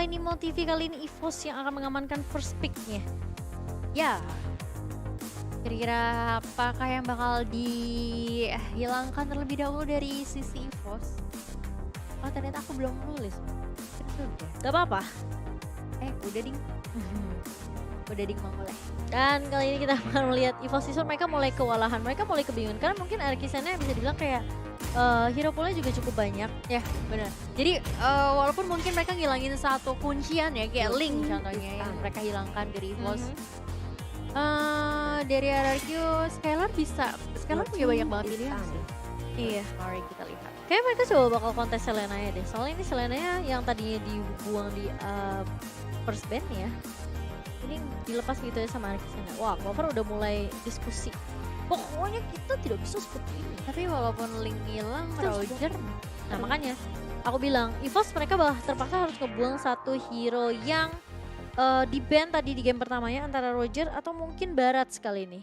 Nemo TV kali ini EVOS yang akan mengamankan first pick-nya. Ya, kira-kira apakah yang bakal dihilangkan terlebih dahulu dari sisi EVOS? Oh ternyata aku belum nulis. Gak apa-apa. Udah ding. Udah ding mau mulai. Dan kali ini kita akan melihat EVOS Esports mereka mulai kewalahan, mereka mulai kebingungan karena mungkin Arkisana bisa dibilang kayak hero poolnya juga cukup banyak. Ya benar. Jadi walaupun mungkin mereka ngilangin satu kuncian ya kayak Link contohnya yang mereka hilangkan dari EVOS. Dari RRQ Skylar punya banyak banget pilihan sih. Iya. Mari kita lihat. Kayak mereka coba bakal kontes Selena ya deh. Soalnya ini Selena yang tadinya dibuang di first ban ya. Ini dilepas gitu ya sama Arkisana. Wah, Clover udah mulai diskusi. Pokoknya kita tidak bisa seperti ini. Tapi walaupun Link hilang, Roger. Nah makanya aku bilang EVOS mereka terpaksa harus ngebuang satu hero yang di ban tadi di game pertamanya antara Roger atau mungkin Barat sekali ini.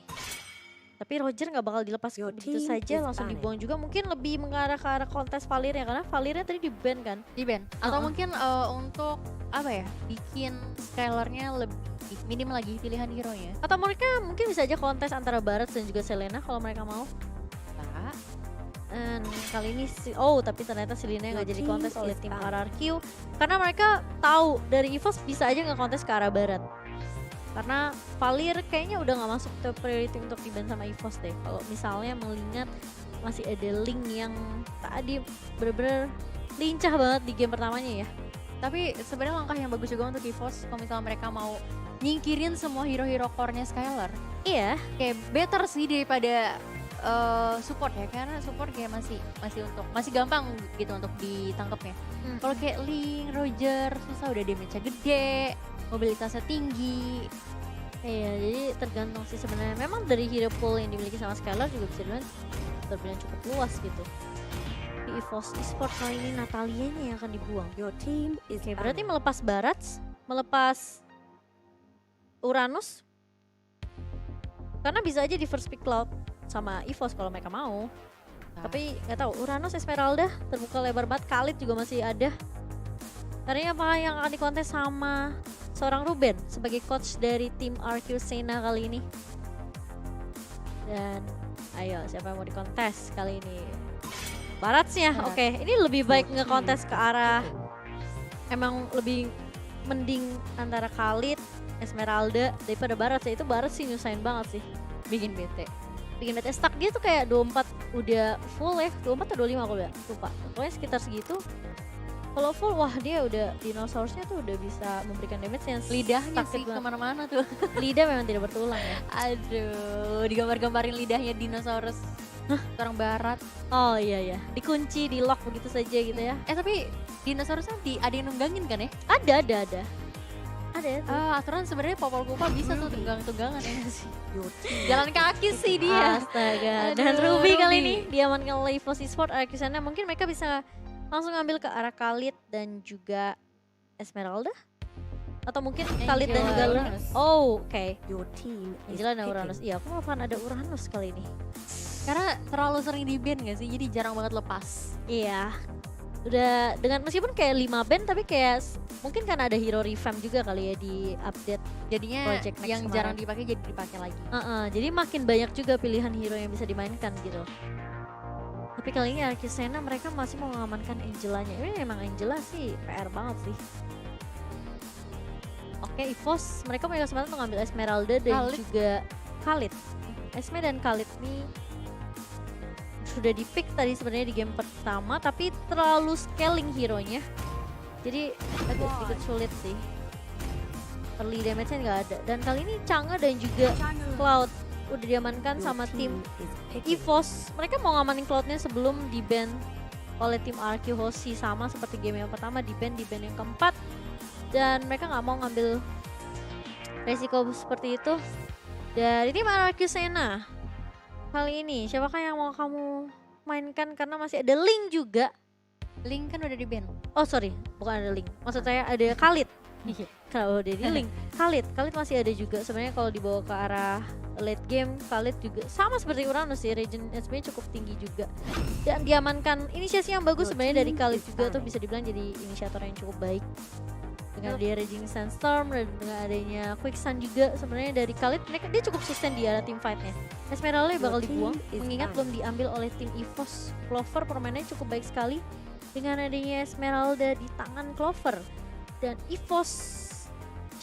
Tapi Roger nggak bakal dilepas begitu saja langsung dibuang juga, mungkin lebih mengarah ke arah kontes Valir ya karena Valirnya tadi di ban kan. Di ban. Atau mungkin untuk apa ya, bikin Skylarnya lebih minim lagi pilihan hero-nya. Atau mereka mungkin bisa aja kontes antara Barat dan juga Selena kalau mereka mau. Dan kali ini tapi ternyata Selena nggak jadi kontes oleh tim RRQ karena mereka tahu dari EVOS bisa aja nggak kontes ke arah Barat. Karena Valir kayaknya udah nggak masuk top priority untuk di-ban sama EVOS deh. Kalau misalnya mengingat masih ada Link yang tadi bener-bener lincah banget di game pertamanya ya. Tapi sebenarnya langkah yang bagus juga untuk EVOS kalau misalnya mereka mau nyingkirin semua hero-hero core-nya Skylar. Iya, kayak better sih daripada support ya, karena support kayak masih gampang gitu untuk ditangkapnya. Kalau kayak Link, Roger susah, udah damage-nya gede, mobilitasnya tinggi. Iya, jadi tergantung sih sebenarnya. Memang dari hero pool yang dimiliki sama Skylar juga bisa terbilang cukup luas gitu. Di EVOS Esports kali ini Natalianya yang akan dibuang. Oke, berarti melepas Barat, melepas Uranus. Karena bisa aja di first pick Cloud sama EVOS kalau mereka mau. Tapi nggak tahu, Uranus, Esmeralda terbuka lebar banget, Khalid juga masih ada. Tadinya apa yang akan dikontes sama seorang Ruben sebagai coach dari tim RQ Sena kali ini. Dan ayo siapa yang mau dikontes kali ini? Baratsnya, oke. Ini lebih baik ngekontes ke arah emang lebih mending antara Khalid, Esmeralda daripada Barat. Itu Barat sih nyusahin banget sih. Bikin bete Stuck dia tuh kayak 24 udah full ya, 24 atau 25 aku lupa. Pokoknya sekitar segitu. Kalau full wah dia udah dinosaurusnya tuh udah bisa memberikan damage yang lidahnya sih kemana-mana tuh. Lidah memang tidak bertulang ya. Aduh, digambar-gambarin lidahnya dinosaurus orang Barat. Oh iya, dikunci, di lock begitu saja gitu ya. Tapi dinosaurusnya ada yang nunggangin kan ya? Ada. Ada tuh. Aturan sebenarnya Popol Kupa bisa tuh tunggang-tunggangan ya sih. Jalan kaki sih dia. Astaga. Dan Ruby kali ini diamankan oleh EVOS Esports. Arkisana mungkin mereka bisa langsung ngambil ke arah Khalid dan juga Esmeralda. Atau mungkin Khalid dan juga Uranus. Oke. Angela dan Uranus. Iya, aku malah ada Uranus kali ini. Karena terlalu sering di ban gak sih? Jadi jarang banget lepas. Iya. Udah dengan meskipun kayak 5 ban tapi kayak mungkin kan ada hero revamp juga kali ya di update. Jadinya Project Next yang kemarin. jarang dipakai jadi dipakai lagi. Jadi makin banyak juga pilihan hero yang bisa dimainkan gitu. Tapi kali ini Arkisana mereka masih mau mengamankan Angelanya. Ini emang Angela sih PR banget sih. Oke, EVOS mereka punya kesempatan untuk ngambil Esmeralda dan juga Khalid. Esme dan Khalid nih sudah di pick tadi sebenarnya di game pertama tapi terlalu scaling hero-nya. Jadi agak sedikit sulit sih. Early damage-nya nggak ada. Dan kali ini Chang'e dan juga Cloud udah diamankan sama tim EVOS. Mereka mau ngamanin Cloud-nya sebelum di-ban oleh tim RQ Hoshi, sama seperti game yang pertama di-ban yang keempat. Dan mereka nggak mau ngambil resiko seperti itu. Dan ini RQ Sena. Kali ini siapakah yang mau kamu mainkan karena masih ada Link juga. Link kan udah di ban. Oh sorry, bukan ada Link. Maksud saya ada Khalid. Kalau udah di Link, Khalid masih ada juga. Sebenarnya kalau dibawa ke arah late game, Khalid juga sama seperti Uranus sih, regen HP cukup tinggi juga. Dan diamankan inisiasi yang bagus sebenarnya dari Khalid juga tuh bisa dibilang jadi inisiator yang cukup baik. dengan dia Raging Sandstorm dan dengan adanya Quicksand juga sebenarnya dari Khalid dia cukup sustain di arah team fight-nya. Esmeralda bakal dibuang mengingat belum diambil oleh tim EVOS. Clover permainannya cukup baik sekali dengan adanya Esmeralda di tangan Clover dan EVOS.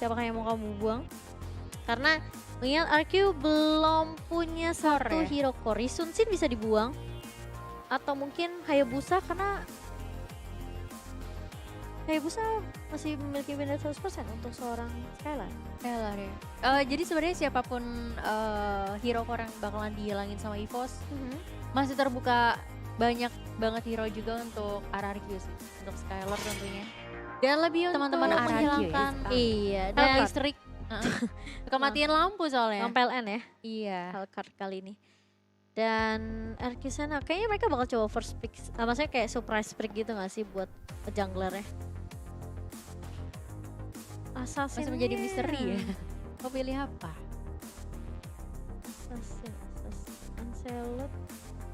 Siapakah yang mau kamu buang? Karena mengingat RQ belum punya satu hero core. Sun Sin bisa dibuang atau mungkin Hayabusa karena Hayabusa masih memiliki benda 100% untuk seorang Skylar ya. Jadi sebenarnya siapapun hero core yang bakalan dihilangin sama EVOS masih terbuka banyak banget hero juga untuk RRQ sih, untuk Skylar tentunya. Dan lebih untuk teman-teman menghilangkan dan listrik. Kematian lampu soalnya. PLN ya. Iya. Hellcard kali ini. Dan RQ sana kayaknya mereka bakal coba first pick, maksudnya kayak surprise pick gitu gak sih buat junglernya? Assassin masih menjadi misteri ya. Mau pilih apa? Assassin Unsealed.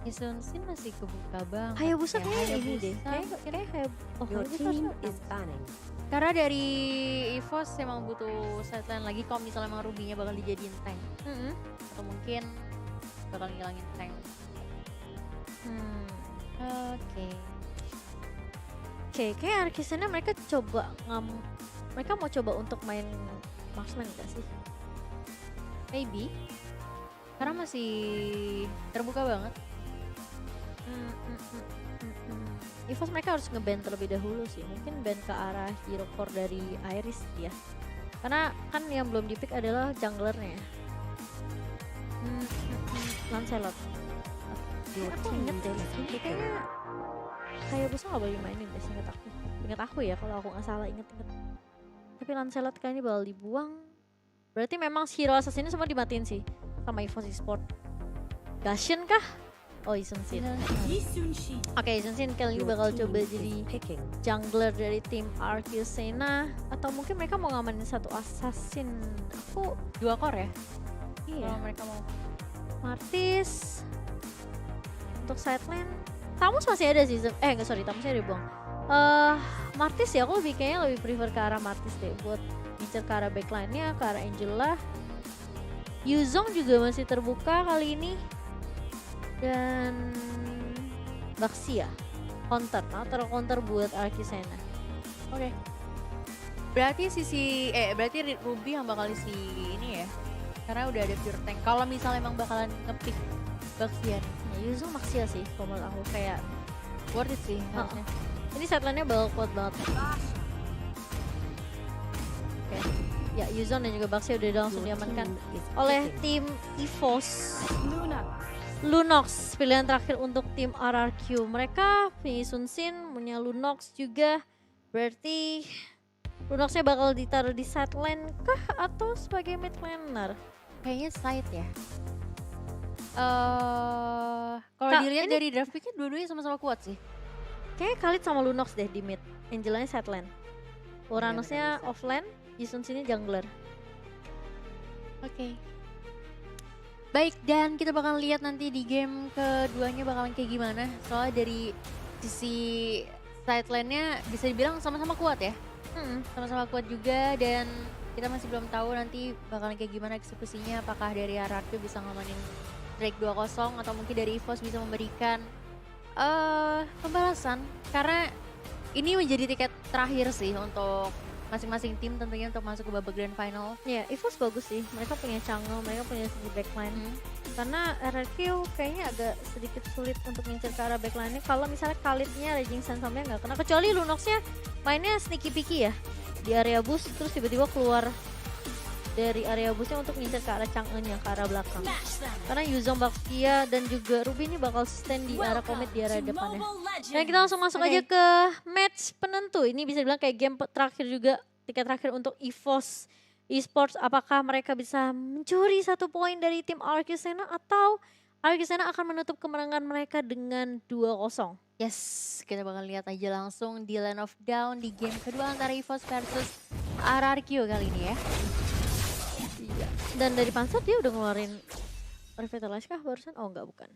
Sun Sin masih kebuka banget. Hayabusa ya. Kayaknya ini deh. Kayak Hayabusa. Karena dari EVOS emang butuh sideline lagi kalau misalnya emang Ruby-nya bakal dijadiin tank. Atau mungkin bakal ngilangin tank. Oke, kayak Arkisena mereka mau coba untuk main marksman gak sih? Maybe. Karena masih terbuka banget. EVOS mereka harus nge-ban terlebih dahulu sih. Mungkin ban ke arah hero core dari Iris ya. Karena kan yang belum di-pick adalah junglernya. Lancelot. Aku inget deh, kayaknya Hayabusa gak boleh mainin deh, inget aku ya kalau aku gak salah inget. Tapi Lancelot kayaknya bakal dibuang. Berarti memang hero assassin semua dimatiin sih sama EVOS Esport. Gashen kah? Oh, Sun Sin. Oke, Sun Sin kali ini bakal coba jadi jungler dari tim RQ Sena. Atau mungkin mereka mau ngamanin satu assassin. Aku 2 core ya? Iya. Kalau mereka mau. Martis. Untuk sideline Tamus masih ada sih. Tamusnya dibuang. Martis ya, aku kayaknya lebih prefer ke arah Martis deh. Buat ngincer ke arah backline-nya, ke arah Angela. Yuzong juga masih terbuka kali ini. Dan Baxia counter buat Arkisena. Oke. Berarti berarti Ruby yang bakal isi ini ya. Karena udah ada pure tank. Kalau misalnya emang bakalan ngepick Baxia nih. Ya, Yuzong Baxia sih kalau menurut aku kayak worth it sih harusnya. Ini sideline-nya bakal kuat banget. Oke. Ya, Yuzong dan juga Baxia udah langsung diamankan oleh tim EVOS. Lunox pilihan terakhir untuk tim RRQ. Mereka punya Sun Sin, punya Lunox juga. Berarti Lunoxnya bakal ditaruh di sideline kah atau sebagai mid laner? Kayaknya side ya. Kalau dilihat dari draft picknya dua-duanya sama-sama kuat sih. Kayaknya Khalid sama Lunox deh di mid. Angelanya sideline. Uranusnya offline, Sun Sinnya jungler. Oke. Baik, dan kita bakal lihat nanti di game keduanya bakalan kayak gimana. Soalnya dari sisi sideline-nya bisa dibilang sama-sama kuat ya. Sama-sama kuat juga dan kita masih belum tahu nanti bakalan kayak gimana eksekusinya. Apakah dari RRQ bisa ngamanin Drake 2-0 atau mungkin dari EVOS bisa memberikan pembalasan. Karena ini menjadi tiket terakhir sih untuk masing-masing tim tentunya untuk masuk ke babak grand final. Ya, EVOS bagus sih. Mereka punya Chang'e, mereka punya segi backline. Karena RRQ kayaknya agak sedikit sulit untuk ngincer ke arah backline-nya. Kalau misalnya Khalidnya Raging Sandstorm-nya nggak kena. Kecuali Lunox-nya mainnya sneaky picky ya. Di area boost, terus tiba-tiba keluar dari area boostnya untuk ngincer ke arah Chang'e-nya, ke arah belakang. Karena Yuzong, Baxia, dan juga Ruby ini bakal stand di arah komit di area depannya. Dan kita langsung masuk aja ke match penentu. Ini bisa dibilang kayak game terakhir juga, tiket terakhir untuk EVOS Esports. Apakah mereka bisa mencuri 1 poin dari tim RQ Sena atau RQ Sena akan menutup kemenangan mereka dengan 2-0? Yes, kita bakal lihat aja langsung di Land of Dawn di game kedua antara EVOS versus RRQ kali ini ya. Iya. Dan dari Panzer dia udah ngeluarin Revitalize kah barusan? Oh enggak, bukan.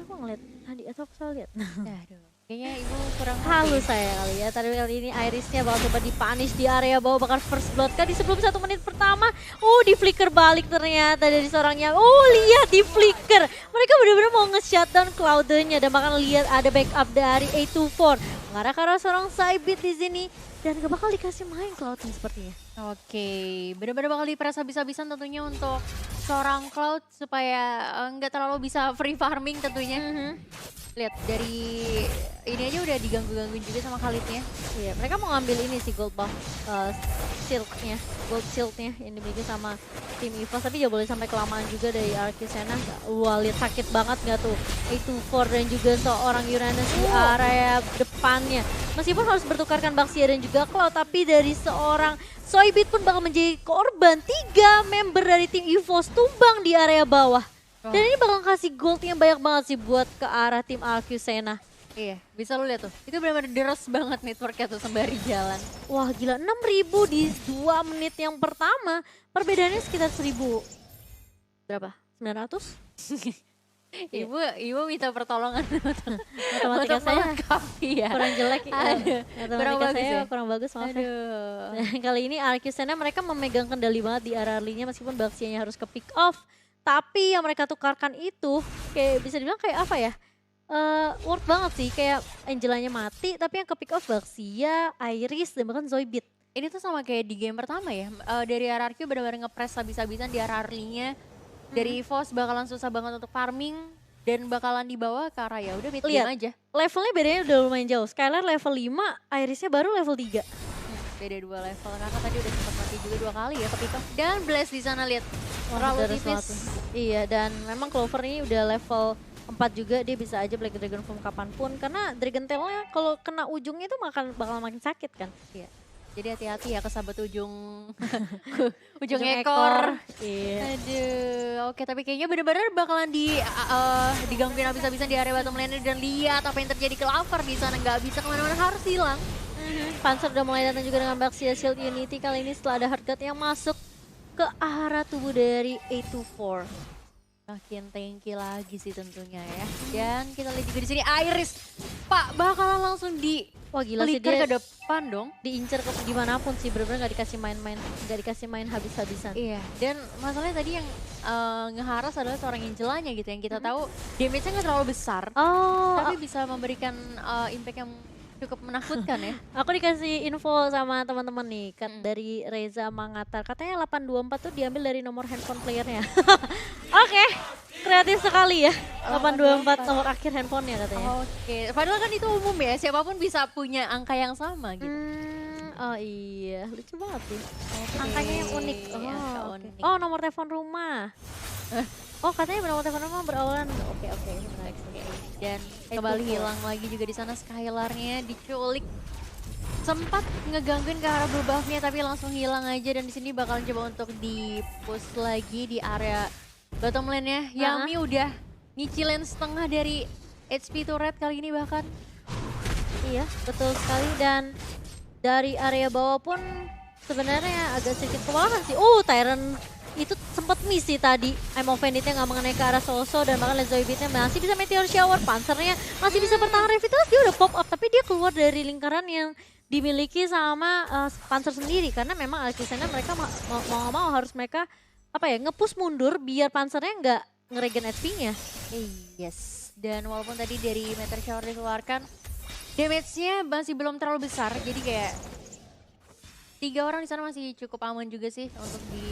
Aku ngeliat tadi atau aku salah lihat? Aduh. Kayaknya ibu kurang Halus saya kali ya. Tadi kali ini Irisnya bakal coba dipunish di area bawah, bakal first blood kan di sebelum 1 menit pertama. Di flicker balik ternyata dari seorangnya. Lihat di flicker. Mereka benar-benar mau nge-shutdown Cloud-nya dan bakal lihat ada backup dari A24. Mengarah ke arah seorang Saibit di sini dan gak bakal dikasih main Cloud-nya sepertinya. Oke, benar-benar bakal diperas habis-habisan tentunya untuk seorang Cloud supaya nggak terlalu bisa free farming tentunya. Lihat dari ini aja udah diganggu-gangguin juga sama Khalidnya. Iya, mereka mau ngambil ini sih gold buff shieldnya, gold shieldnya yang dimiliki sama tim EVOS, tapi jangan boleh sampai kelamaan juga dari Arcusena. Wah, lihat sakit banget nggak tuh A24 dan juga seorang Uranus di area depannya. Meskipun harus bertukarkan Baxia dan juga Cloud, tapi dari seorang Soybit pun bakal menjadi korban. 3 member dari tim EVOS tumbang di area bawah. Dan ini bakal kasih gold yang banyak banget sih buat ke arah tim Arcusena. Iya, bisa lu lihat tuh. Itu benar-benar deres banget networknya tuh sembari jalan. Wah gila, 6.000 di 2 menit yang pertama. Perbedaannya sekitar 1.000 berapa? 900? Ibu minta pertolongan Matematika untuk saya melengkapi ya. kurang jelek. Kurang Matematika bagus saya ya? kurang bagus, maaf ya. Aduh. Dan kali ini Arcusena mereka memegang kendali banget di area early-nya meskipun Baxianya harus ke pick off. Tapi yang mereka tukarkan itu kayak bisa dibilang kayak apa ya? Worth banget sih, kayak Angelanya mati tapi yang ke pick off Baxia, Iris dan bahkan Zoibit. Ini tuh sama kayak di game pertama ya. Dari RRQ benar-benar ngepres habis-habisan di area early-nya. Dari EVOS bakalan susah banget untuk farming dan bakalan dibawa ke arah ya udah mid game aja. Levelnya bedanya udah lumayan jauh. Skylar level 5, Irisnya baru level 3. Beda 2 level karena tadi udah sempat mati juga 2 kali ya ke pick off. Dan Blast di sana lihat. Terlalu tipis. Iya, dan memang Clover ini udah level 4 juga, dia bisa aja Black Dragon Form kapanpun. Karena Dragon Tail-nya kalau kena ujungnya itu bakal makin sakit kan. Iya. Jadi hati-hati ya kesabet ujung ujung ekor. Iya. Aduh, oke tapi kayaknya bener-bener bakalan digangguin habis-habisan di area bottom lane dan lihat apa yang terjadi ke Clover di sana, nggak bisa kemana-mana, harus hilang. Panzer udah mulai datang juga dengan Baxia Shield Unity kali ini setelah ada Heartguard yang masuk ke arah tubuh dari A24. Makin tanky lagi sih tentunya ya. Dan kita lihat juga di sini Iris, Pak bakalan langsung Wah gila sih flicker dia ke depan dong. diincer ke dimanapun sih, bener-bener gak dikasih main habis-habisan. Iya, dan masalahnya tadi yang ngeharas adalah seorang Angelanya gitu yang kita tahu damage-nya nggak terlalu besar, tapi bisa memberikan impact yang cukup menakutkan ya. Aku dikasih info sama teman-teman nih dari Reza Mangatar, katanya 824 tuh diambil dari nomor handphone playernya. Oke, kreatif sekali ya. 824 nomor akhir handphonenya katanya. Oke, padahal kan itu umum ya, siapapun bisa punya angka yang sama gitu. Oh iya, lucu banget sih. Angkanya yang unik. Angka unik. Oh, nomor telepon rumah. Oh, katanya nomor telepon rumah berawalan. Oke, menarik. Dan kembali hilang lagi juga di sana Skylar-nya diculik. Sempat ngegangguin ke arah blue buff-nya tapi langsung hilang aja, dan di sini bakalan coba untuk di-push lagi di area bottom lane-nya. Yami udah nyicilin setengah dari HP turret kali ini bahkan. Iya, betul sekali, dan dari area bawah pun sebenarnya agak sedikit kewalahan sih. Tyrant itu sempat miss sih tadi. I'm offended-nya nggak mengenai ke arah Soso dan bahkan Zoibit-nya masih bisa Meteor Shower. Pansernya masih bisa bertahan revitalitas, dia udah pop up tapi dia keluar dari lingkaran yang dimiliki sama Panzer sendiri, karena memang Arcusena mereka mau nggak mau harus mereka nge-push mundur biar Panzernya nggak ngeregen HP-nya. Yes, dan walaupun tadi dari Meteor Shower dikeluarkan, damage-nya masih belum terlalu besar, jadi kayak 3 orang di sana masih cukup aman juga sih untuk di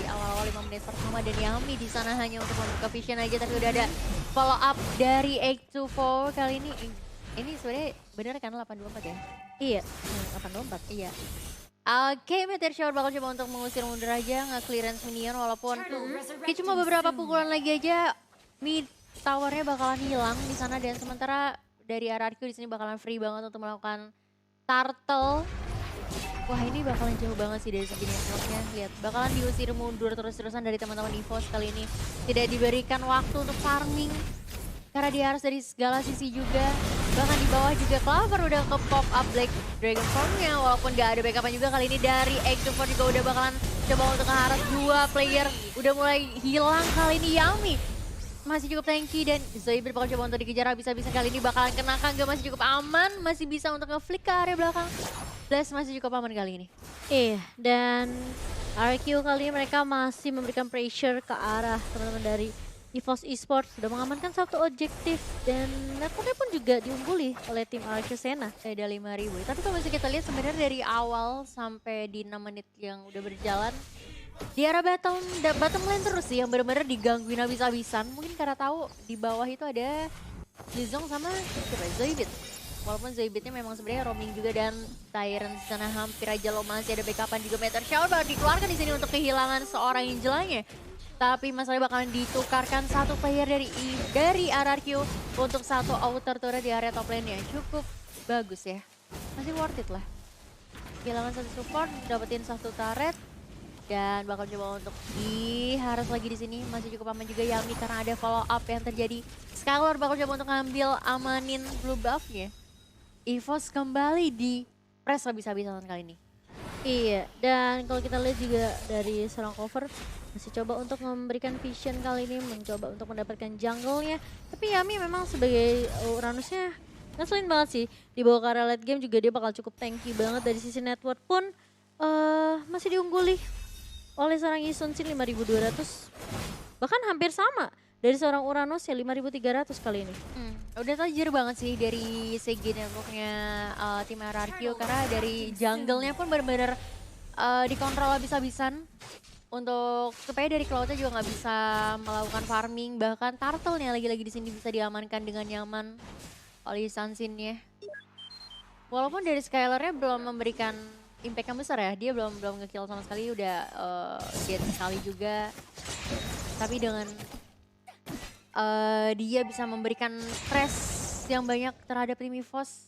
awal-awal 5 menit pertama. Dan Yami di sana hanya untuk membuka vision aja, tapi udah ada follow up dari 824 kali ini. Ini sebenarnya bener kan 824 ya? Iya, 824. Iya. Oke, Meteor Shower bakal coba untuk mengusir mundur aja, nge-clearance minion walaupun kayak cuma beberapa pukulan lagi aja mid towernya bakalan hilang di sana, dan sementara dari RRQ di sini bakalan free banget untuk melakukan turtle. Wah, ini bakalan jauh banget sih dari segi networknya. Lihat, bakalan diusir mundur terus-terusan dari teman-teman EVOS kali ini. Tidak diberikan waktu untuk farming karena dia harus dari segala sisi juga. Bahkan di bawah juga Clover udah ke pop up Black Dragon Form-nya, walaupun gak ada backup juga kali ini dari X24 juga udah bakalan coba untuk ngeharas 2 player. Udah mulai hilang kali ini Yami. masih cukup tanky dan Zoidberg bakal coba untuk dikejar habis-habisan. Kali ini bakalan kena Kangga, masih cukup aman, masih bisa untuk nge-flick ke area belakang. Blast masih cukup aman kali ini. Iya, dan RQ kali ini mereka masih memberikan pressure ke arah teman-teman dari EVOS Esports. Sudah mengamankan satu objektif dan networknya pun juga diungguli oleh tim RQ Sena. Ada 5.000. Tapi kalau misalnya kita lihat sebenarnya dari awal sampai di 6 menit yang udah berjalan, di arah bottom lane terus sih yang benar-benar digangguin habis-habisan. Mungkin karena tahu di bawah itu ada Lizong sama Zoidberg. Walaupun Zoidbergnya memang sebenarnya roaming juga dan Tyrant sana hampir aja lo masih ada backupan juga. Meteor Shower baru dikeluarkan di sini untuk kehilangan seorang Angelanya. Tapi masalahnya bakalan ditukarkan satu player dari RRQ untuk satu outer turret di area top lane-nya. Cukup bagus ya. Masih worth it lah. Kehilangan satu support, dapetin satu turret. Dan bakal coba untuk diharus lagi di sini. Masih cukup aman juga Yami karena ada follow up yang terjadi. Skylar bakal coba untuk ngambil amanin blue buff-nya. EVOS kembali di press habis-habisan kali ini. Iya, dan kalau kita lihat juga dari seorang cover masih coba untuk memberikan vision kali ini, mencoba untuk mendapatkan jungle-nya. Tapi Yami memang sebagai Uranusnya ngeselin banget sih. Dibawa ke area late game juga dia bakal cukup tanky banget. Dari sisi network pun masih diungguli oleh seorang Yisun Sin 5.200. Bahkan hampir sama dari seorang Uranus ya 5.300 kali ini. Udah tajir banget sih dari segi networknya tim RRQ karena dari jungle-nya pun benar-benar dikontrol habis-habisan untuk supaya dari cloud-nya juga nggak bisa melakukan farming, bahkan turtle-nya lagi-lagi di sini bisa diamankan dengan nyaman oleh Sansin-nya. Walaupun dari Skylar-nya belum memberikan impact yang besar ya, dia belum nge-kill sama sekali, udah dead sekali juga. Tapi dengan dia bisa memberikan press yang banyak terhadap tim EVOS.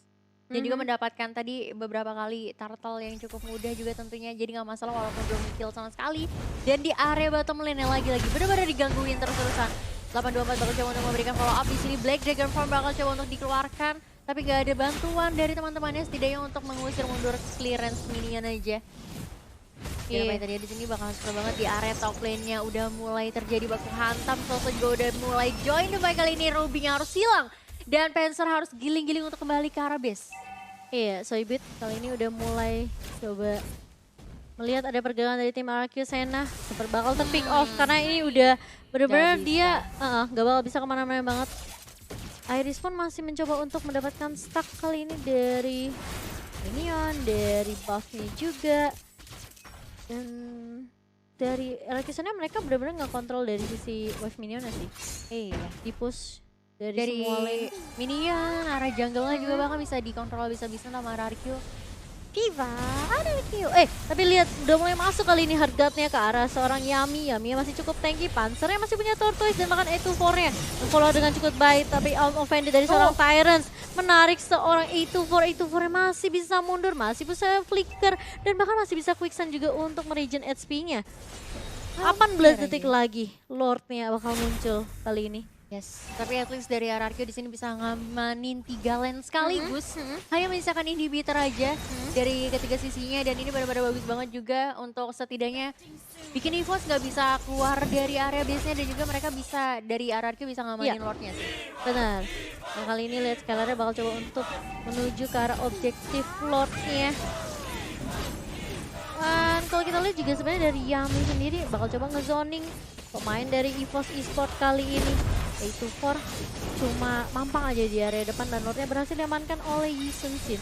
Dan juga mendapatkan tadi beberapa kali turtle yang cukup mudah juga tentunya. Jadi gak masalah walaupun belum kill sama sekali. Dan di area bottom lane yang lagi-lagi benar-benar digangguin terus-terusan. 824 bakal coba untuk memberikan follow up di sini. Black Dragon Farm bakal coba untuk dikeluarkan. Tapi gak ada bantuan dari teman-temannya setidaknya untuk mengusir mundur clearance minion aja. Yang tadi di sini bakal suka banget di area top lane-nya udah mulai terjadi baku hantam. Sosa juga udah mulai join the fight kali ini. Ruby harus hilang. Dan Panzer harus giling-giling untuk kembali ke arah base. Iya, Zoidberg kali ini udah mulai coba melihat ada pergerakan dari tim RQ Sena. Super bakal ter-pick off karena ini udah bener-bener dia gak bakal bisa kemana-mana banget. Iris pun masih mencoba untuk mendapatkan stack kali ini dari minion, dari buff-nya juga. Dan dari RQ Sena mereka bener-bener gak kontrol dari sisi wave minion sih. Iya, di push dari semua dari lane. minion, arah jungle-nya juga bahkan bisa dikontrol bisa-bisa sama RRQ. Diva, ada Q. Tapi lihat udah mulai masuk kali ini hardguard-nya ke arah seorang Yami. Yami masih cukup tanky, Panzernya masih punya Tortoise dan bahkan A24-nya. Follow dengan cukup baik, tapi offended dari seorang Tyrants. Menarik seorang A24, A24-nya masih bisa mundur, masih bisa flicker. Dan bahkan masih bisa quicksand juga untuk meregen HP-nya. 18 detik lagi, Lord-nya bakal muncul kali ini. Yes, tapi at least dari RRQ di sini bisa ngamanin 3 lane sekaligus. Hanya menyisakan inhibitor aja dari ketiga sisinya dan ini benar-benar bagus banget juga untuk setidaknya bikin EVOS nggak bisa keluar dari area base-nya dan juga mereka bisa dari RRQ bisa ngamanin Lord-nya sih. Benar. Nah, kali ini lihat Skylar-nya bakal coba untuk menuju ke arah objektif Lord-nya. Dan kalau kita lihat juga sebenarnya dari Yami sendiri bakal coba ngezoning pemain dari EVOS Esports kali ini. A24 cuma mampang aja di area depan dan Lordnya berhasil diamankan oleh Yisun Sin.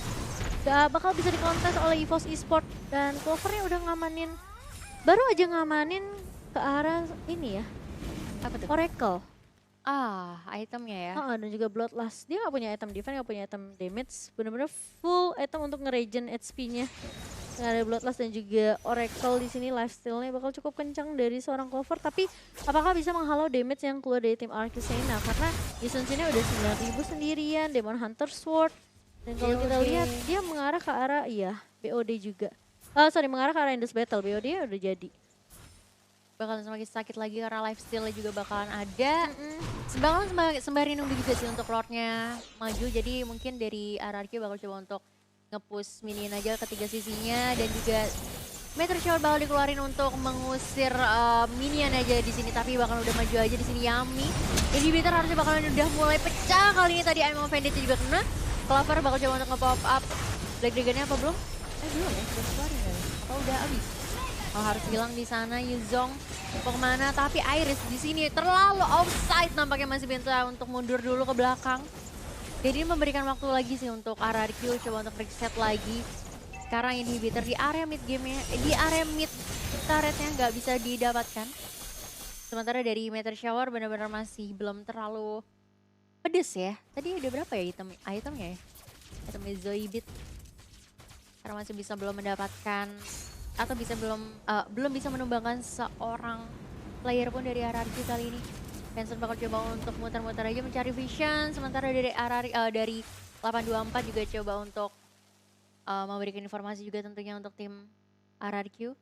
Gak bakal bisa dikontes oleh EVOS Esports dan Clovernya udah ngamanin, baru aja ngamanin ke arah ini ya. Apa tuh? Oracle. Itemnya ya. Dan juga Bloodlust. Dia gak punya item defense, gak punya item damage. Bener-bener full item untuk nge-regen HP-nya. Ada Bloodlust dan juga Oracle di sini lifestyle-nya bakal cukup kencang dari seorang Clover, tapi apakah bisa menghalau damage yang keluar dari tim RQ Sena karena Yisun Sin-nya udah 9.000 sendirian, Demon Hunter Sword. Dan kalau kita lihat dia mengarah ke arah BOD juga. Mengarah ke arah Endless Battle, BOD udah jadi. Bakalan semakin sakit lagi karena lifestyle-nya juga bakalan ada. Sembari nunggu juga sih untuk Lord-nya maju, jadi mungkin dari RRQ bakal coba untuk nge-push minion aja ke tiga sisinya dan juga Meteor Shower bakal dikeluarin untuk mengusir minion aja di sini, tapi bakal udah maju aja di sini Yami. Inhibitor harusnya bakalan udah mulai pecah kali ini, tadi Animal Bandit juga kena. Clover bakal coba untuk nge-pop up. Black Dragon-nya apa belum? Belum ya, udah keluarin kali. Atau udah habis? Oh, harus hilang di sana Yuzong. Mau kemana? Tapi Iris di sini terlalu offside, nampaknya masih bisa untuk mundur dulu ke belakang. Jadi ini memberikan waktu lagi sih untuk RRQ coba untuk reset lagi. Sekarang inhibitor di area mid game-nya, di area mid turretnya nggak bisa didapatkan. Sementara dari Meteor Shower benar-benar masih belum terlalu pedes ya. Tadi udah berapa ya itemnya ya? Itemnya Zoidberg. Karena masih bisa belum mendapatkan atau bisa belum bisa menumbangkan seorang player pun dari RRQ kali ini. Hanson bakal coba untuk muter-muter aja mencari vision. Sementara dari dari 824 juga coba untuk memberikan informasi juga tentunya untuk tim RRQ.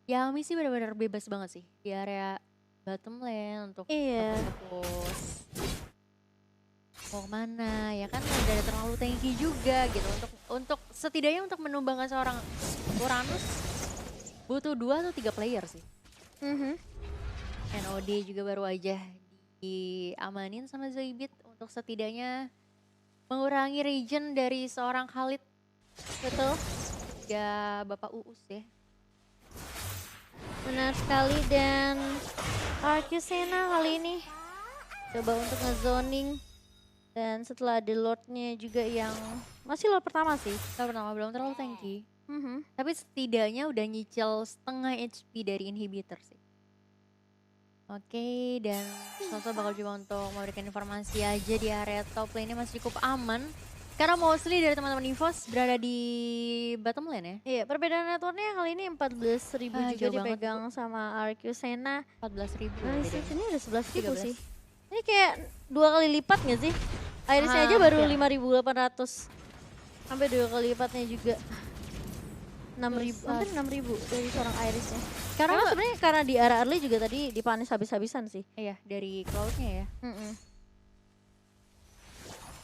Yami sih benar-benar bebas banget sih di area bottom lane untuk fokus. Mau kemana ya kan udah terlalu tanky juga gitu untuk setidaknya untuk menumbangkan seorang Uranus butuh 2 atau 3 player sih. NOD juga baru aja diamanin sama Zoidberg untuk setidaknya mengurangi regen dari seorang Khalid. Betul. Ya Bapak Uus ya. Benar sekali, dan RRQ Senna kali ini coba untuk ngezoning. Dan setelah ada Lord-nya juga yang masih Lord pertama sih. Lord pertama belum terlalu tanky. Tapi setidaknya udah nyicil setengah HP dari inhibitor sih. Oke, dan Soso bakal coba untuk memberikan informasi aja di area top lane-nya masih cukup aman. Karena mostly dari teman-teman EVOS berada di bottom lane ya. Iya, perbedaan networknya kali ini 14.000 juga dipegang sama RRQ Senna. 14.000. Nah, ini udah 11.000 sih. Ini kayak 2 kali lipat gak sih? Irisnya aja baru 5.800. Sampai 2 kali lipatnya juga. 6.000, hampir 6.000 dari seorang Irisnya. Karena sebenarnya karena di area early juga tadi dipanis habis-habisan sih. Iya, dari Cloud-nya ya.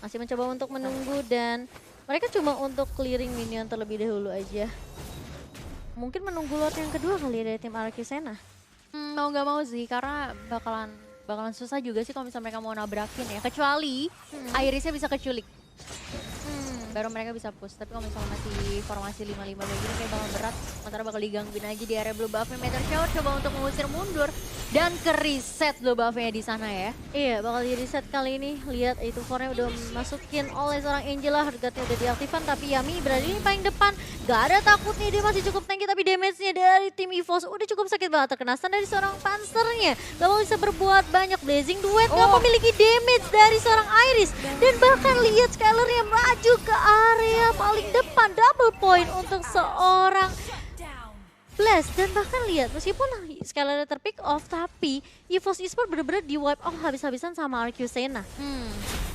Masih mencoba untuk menunggu dan mereka cuma untuk clearing minion terlebih dahulu aja. Mungkin menunggu lot yang kedua kali dari tim RRQ Senna. Mau nggak mau sih, karena bakalan susah juga sih kalau misalnya mereka mau nabrakin ya. Kecuali Irisnya bisa keculik. Baru mereka bisa push, tapi kalau misalnya masih formasi 5-5 kayak gini kayak bakal berat. Sementara bakal digangguin aja di area blue buff-nya. Meteor Shower coba untuk mengusir mundur dan ke reset blue buff-nya di sana ya. Iya, bakal di reset kali ini. Lihat itu core-nya udah masukin oleh seorang Angela, Heartguard-nya udah diaktifkan, tapi Yami berada di paling depan. Gak ada takutnya, dia masih cukup tanky, tapi damage-nya dari tim EVOS udah cukup sakit banget. Terkena stun dari seorang Pansernya. Gak mau bisa berbuat banyak. Blazing Duet gak memiliki damage dari seorang Iris. Dan bahkan lihat Skyler-nya maju ke area paling depan, double point untuk seorang Blast. Dan bahkan lihat meskipun Skyler terpick off, tapi EVOS Esports bener-bener di wipe off habis-habisan sama RRQ Senna.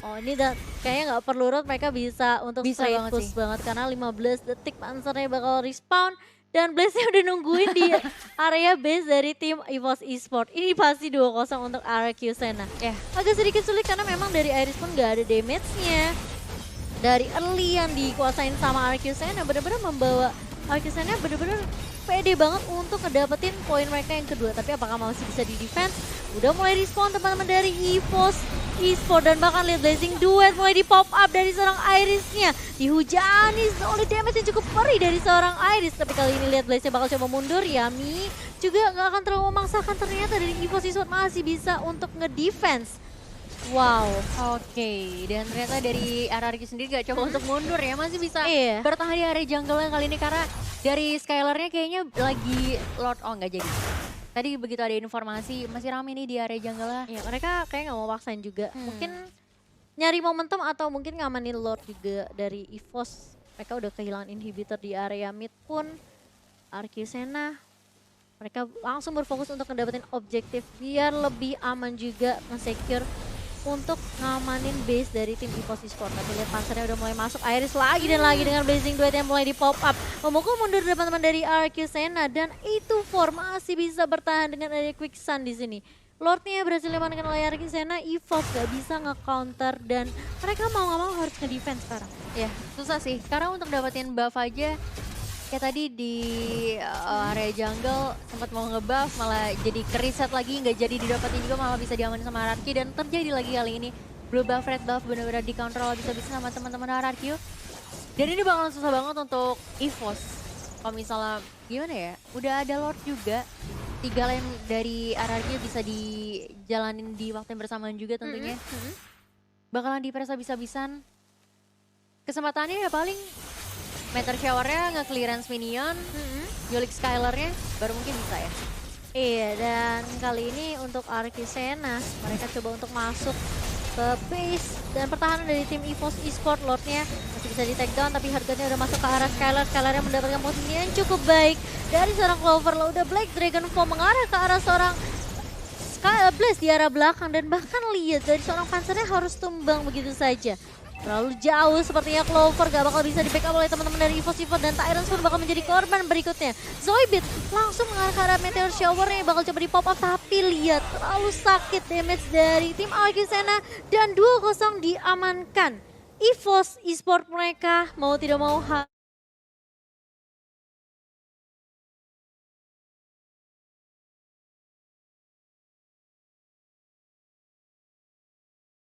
Oh ini kayaknya nggak perlu road, mereka bisa untuk straight push banget karena 15 detik Pansernya bakal respawn. Dan Blaze-nya udah nungguin di area base dari tim EVOS Esports. Ini pasti 2-0 untuk RRQ Senna. Agak sedikit sulit karena memang dari Iris pun nggak ada damage-nya. Dari early yang dikuasain sama RRQ Senna bener-bener membawa RRQ Senna bener-bener pede banget untuk ngedapetin poin mereka yang kedua. Tapi apakah masih bisa di defense? Udah mulai respawn teman-teman dari EVOS Esports, dan bahkan lihat Blazing Duet mulai di pop up dari seorang Irisnya. Dihujani oleh damage yang cukup perih dari seorang Iris. Tapi kali ini lihat Blaze-nya bakal coba mundur. Yami juga gak akan terlalu memaksakan, ternyata dari EVOS Esports masih bisa untuk nge-defense. Wow, oke. Dan ternyata dari RRQ sendiri gak coba untuk mundur ya, masih bisa bertahan di area jungle kali ini karena dari Skyler-nya kayaknya lagi Lord, nggak jadi. Tadi begitu ada informasi masih rame nih di area jungle-nya. Iya, mereka kayak nggak mau paksain juga. Mungkin nyari momentum atau mungkin ngamanin Lord juga dari EVOS. Mereka udah kehilangan inhibitor di area mid pun. RRQ Senna, mereka langsung berfokus untuk ngedapetin objektif biar lebih aman juga nge-secure untuk ngamanin base dari tim EVOS Esports. Tapi lihat Pansernya udah mulai masuk, Iris lagi dan lagi dengan Blazing Duet yang mulai di pop up. Memukul mundur teman-teman dari RRQ Senna, dan itu formasi bisa bertahan dengan ada Quicksand di sini. Lordnya berhasil diamankan oleh RRQ Senna, EVOS gak bisa nge-counter dan mereka mau gak mau harus nge-defense sekarang. Ya susah sih, karena untuk dapetin buff aja kayak tadi di area jungle sempat mau ngebuff malah jadi kereset lagi, nggak jadi didapatin juga, malah bisa diamanin sama RRQ dan terjadi lagi kali ini. Blue buff, red buff benar-benar dikontrol bisa-bisa sama teman-teman RRQ. Dan ini bakalan susah banget untuk EVOS. Kalau misalnya gimana ya, udah ada Lord juga. 3 lane dari RRQ bisa dijalanin di waktu yang bersamaan juga tentunya. Bakalan dipress habis-habisan. Kesempatannya ya paling Meteor Shower-nya nge-clearance minion, Yulik Skylar-nya baru mungkin bisa ya. Iya, dan kali ini untuk Arki Sena, mereka coba untuk masuk ke base. Dan pertahanan dari tim EVOS Esport, Lord-nya masih bisa di take down, tapi harganya udah masuk ke arah Skylar. Skylar yang mendapatkan posisi yang cukup baik dari seorang Clover. Lalu udah Black Dragon Fall mengarah ke arah seorang Blaze di arah belakang. Dan bahkan lihat dari seorang Panzernya harus tumbang begitu saja. Terlalu jauh sepertinya Clover gak bakal bisa di backup oleh teman-teman dari EVOS Esport, dan Tyrants pun bakal menjadi korban berikutnya. Zoidberg langsung mengarah ke arah Meteor Shower-nya bakal coba di pop up, tapi lihat terlalu sakit damage dari tim Arki Sena dan 2-0 diamankan. EVOS Esport mereka mau tidak mau